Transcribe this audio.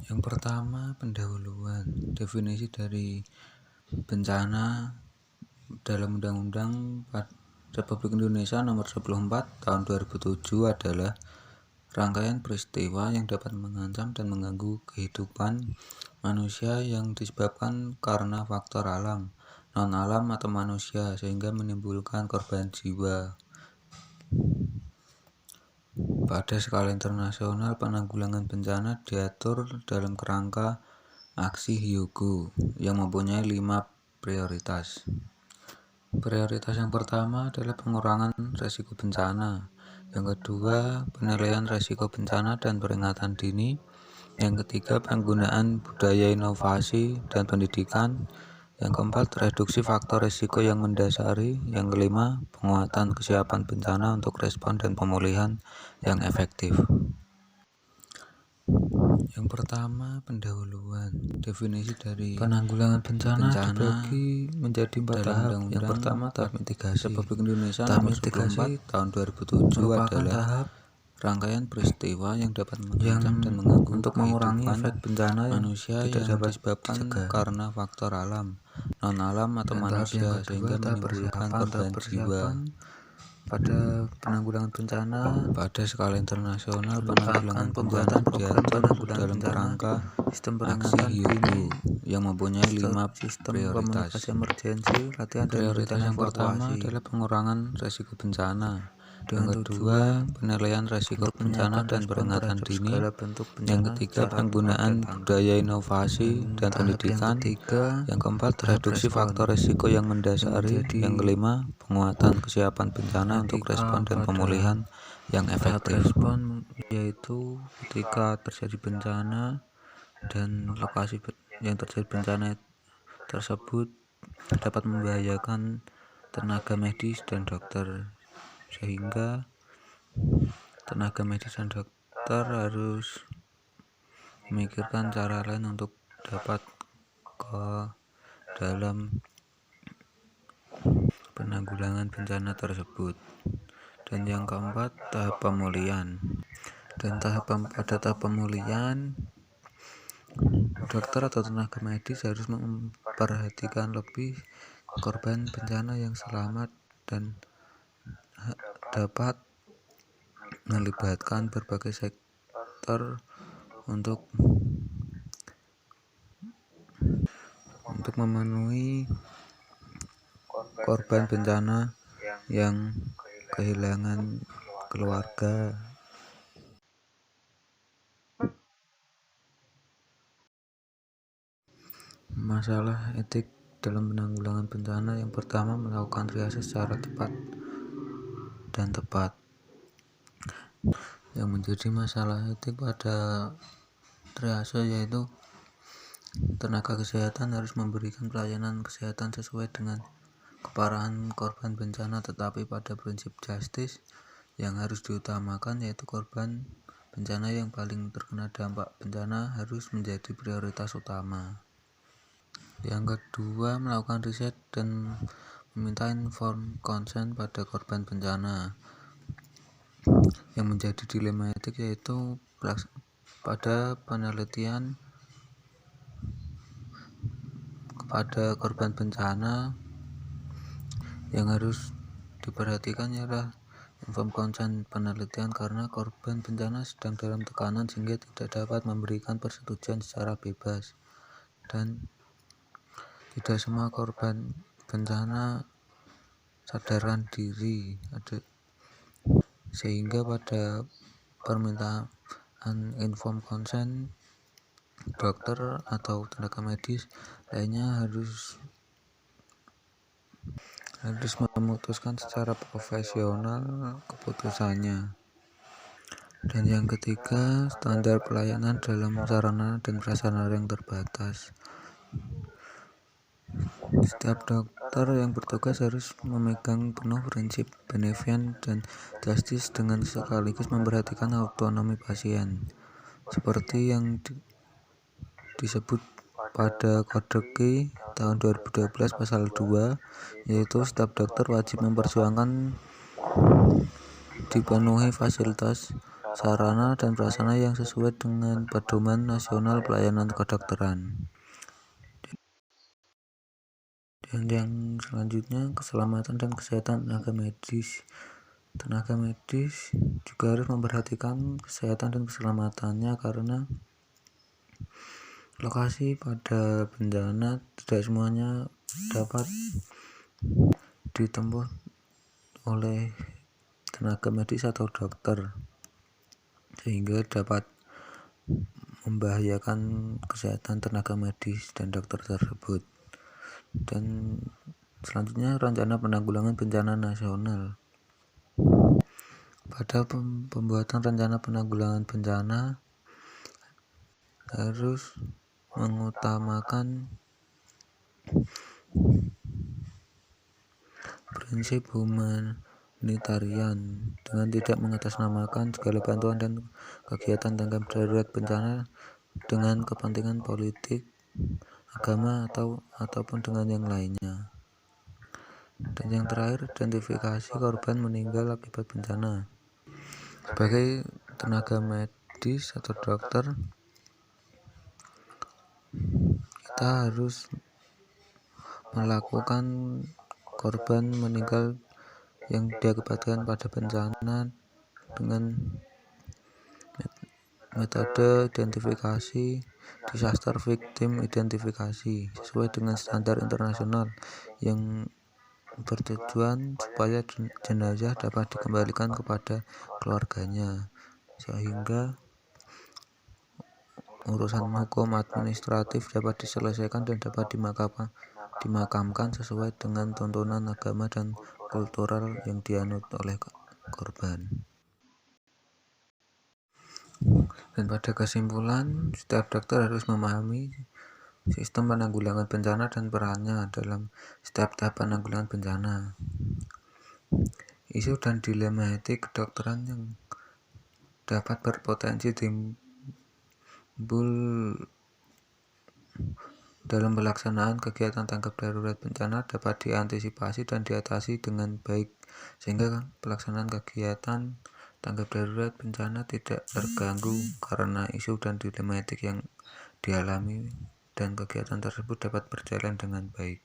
Yang pertama, pendahuluan. Definisi dari bencana dalam Undang-Undang Republik Indonesia Nomor 24 Tahun 2007 adalah rangkaian peristiwa yang dapat mengancam dan mengganggu kehidupan manusia yang disebabkan karena faktor alam, non-alam atau manusia, sehingga menimbulkan korban jiwa. Pada skala internasional, penanggulangan bencana diatur dalam kerangka aksi Hyogo yang mempunyai 5 prioritas. Prioritas yang pertama adalah pengurangan risiko bencana. Yang kedua, penilaian risiko bencana dan peringatan dini. Yang ketiga, penggunaan budaya inovasi dan pendidikan. Yang keempat, reduksi faktor risiko yang mendasari. Yang kelima, penguatan kesiapan bencana untuk respon dan pemulihan yang efektif. Yang pertama, pendahuluan. Definisi dari penanggulangan bencana dibagi menjadi 4 tahap. Yang pertama, tahap mitigasi. Republik Indonesia Nomor 24 Tahun 2007 adalah tahap rangkaian peristiwa yang dapat mengancam dan mengganggu untuk mengurangi efek bencana manusia yang disebabkan karena faktor alam, non-alam atau manusia, sehingga menimbulkan korban jiwa. Pada penanggulangan bencana pada skala internasional, penanggulangan bencana diatur dalam kerangka aksi Hyogo yang mempunyai 5 prioritas. Prioritas yang pertama adalah pengurangan risiko bencana. Yang kedua, penilaian risiko bencana dan peringatan dini. Yang ketiga, penggunaan budaya inovasi dan pendidikan. Yang keempat, reduksi faktor risiko yang mendasari. Yang kelima, penguatan kesiapan bencana untuk respon dan pemulihan yang efektif. Respon yaitu ketika terjadi bencana dan lokasi yang terjadi bencana tersebut dapat membahayakan tenaga medis dan dokter, sehingga tenaga medis dan dokter harus memikirkan cara lain untuk dapat ke dalam penanggulangan bencana tersebut. Dan yang keempat, tahap pemulihan. Dan pada tahap pemulihan, dokter atau tenaga medis harus memperhatikan lebih korban bencana yang selamat dan dapat melibatkan berbagai sektor untuk memenuhi korban bencana yang kehilangan keluarga. Masalah etik dalam penanggulangan bencana. Yang pertama, melakukan triase secara tepat. Yang menjadi masalah etik pada triase yaitu tenaga kesehatan harus memberikan pelayanan kesehatan sesuai dengan keparahan korban bencana, tetapi pada prinsip justice yang harus diutamakan yaitu korban bencana yang paling terkena dampak bencana harus menjadi prioritas utama. Yang kedua, melakukan riset dan meminta informed consent pada korban bencana. Yang menjadi dilema etik yaitu pada penelitian kepada korban bencana yang harus diperhatikan ialah informed consent penelitian, karena korban bencana sedang dalam tekanan sehingga tidak dapat memberikan persetujuan secara bebas, dan tidak semua korban bencana sadarkan diri, sehingga pada permintaan informed consent, dokter atau tenaga medis lainnya harus memutuskan secara profesional keputusannya. Dan yang ketiga, standar pelayanan dalam sarana dan prasarana yang terbatas. Setiap dokter yang bertugas harus memegang penuh prinsip benevolence dan justice dengan sekaligus memperhatikan autonomi pasien, seperti yang disebut pada Kode Q tahun 2012 pasal 2, yaitu setiap dokter wajib memperjuangkan dipenuhi fasilitas sarana dan prasarana yang sesuai dengan pedoman nasional pelayanan kedokteran. Dan yang selanjutnya, keselamatan dan kesehatan tenaga medis. Tenaga medis juga harus memperhatikan kesehatan dan keselamatannya karena lokasi pada bencana tidak semuanya dapat ditempuh oleh tenaga medis atau dokter, sehingga dapat membahayakan kesehatan tenaga medis dan dokter tersebut. Dan selanjutnya, rencana penanggulangan bencana nasional. Pada pembuatan rencana penanggulangan bencana harus mengutamakan prinsip humanitarian dengan tidak mengatasnamakan segala bantuan dan kegiatan tanggap darurat bencana dengan kepentingan politik, agama ataupun dengan yang lainnya. Dan yang terakhir, identifikasi korban meninggal akibat bencana. Sebagai tenaga medis atau dokter, kita harus melakukan korban meninggal yang diakibatkan pada bencana dengan metode identifikasi disaster victim identifikasi sesuai dengan standar internasional yang bertujuan supaya jenazah dapat dikembalikan kepada keluarganya, sehingga urusan hukum administratif dapat diselesaikan dan dapat dimakamkan sesuai dengan tuntunan agama dan kultural yang dianut oleh korban. Dan pada kesimpulan, setiap dokter harus memahami sistem penanggulangan bencana dan perannya dalam setiap tahap penanggulangan bencana. Isu dan dilema etik kedokteran yang dapat berpotensi timbul dalam pelaksanaan kegiatan tanggap darurat bencana dapat diantisipasi dan diatasi dengan baik, sehingga pelaksanaan kegiatan tanggap darurat bencana tidak terganggu karena isu dan dilema etik yang dialami, dan kegiatan tersebut dapat berjalan dengan baik.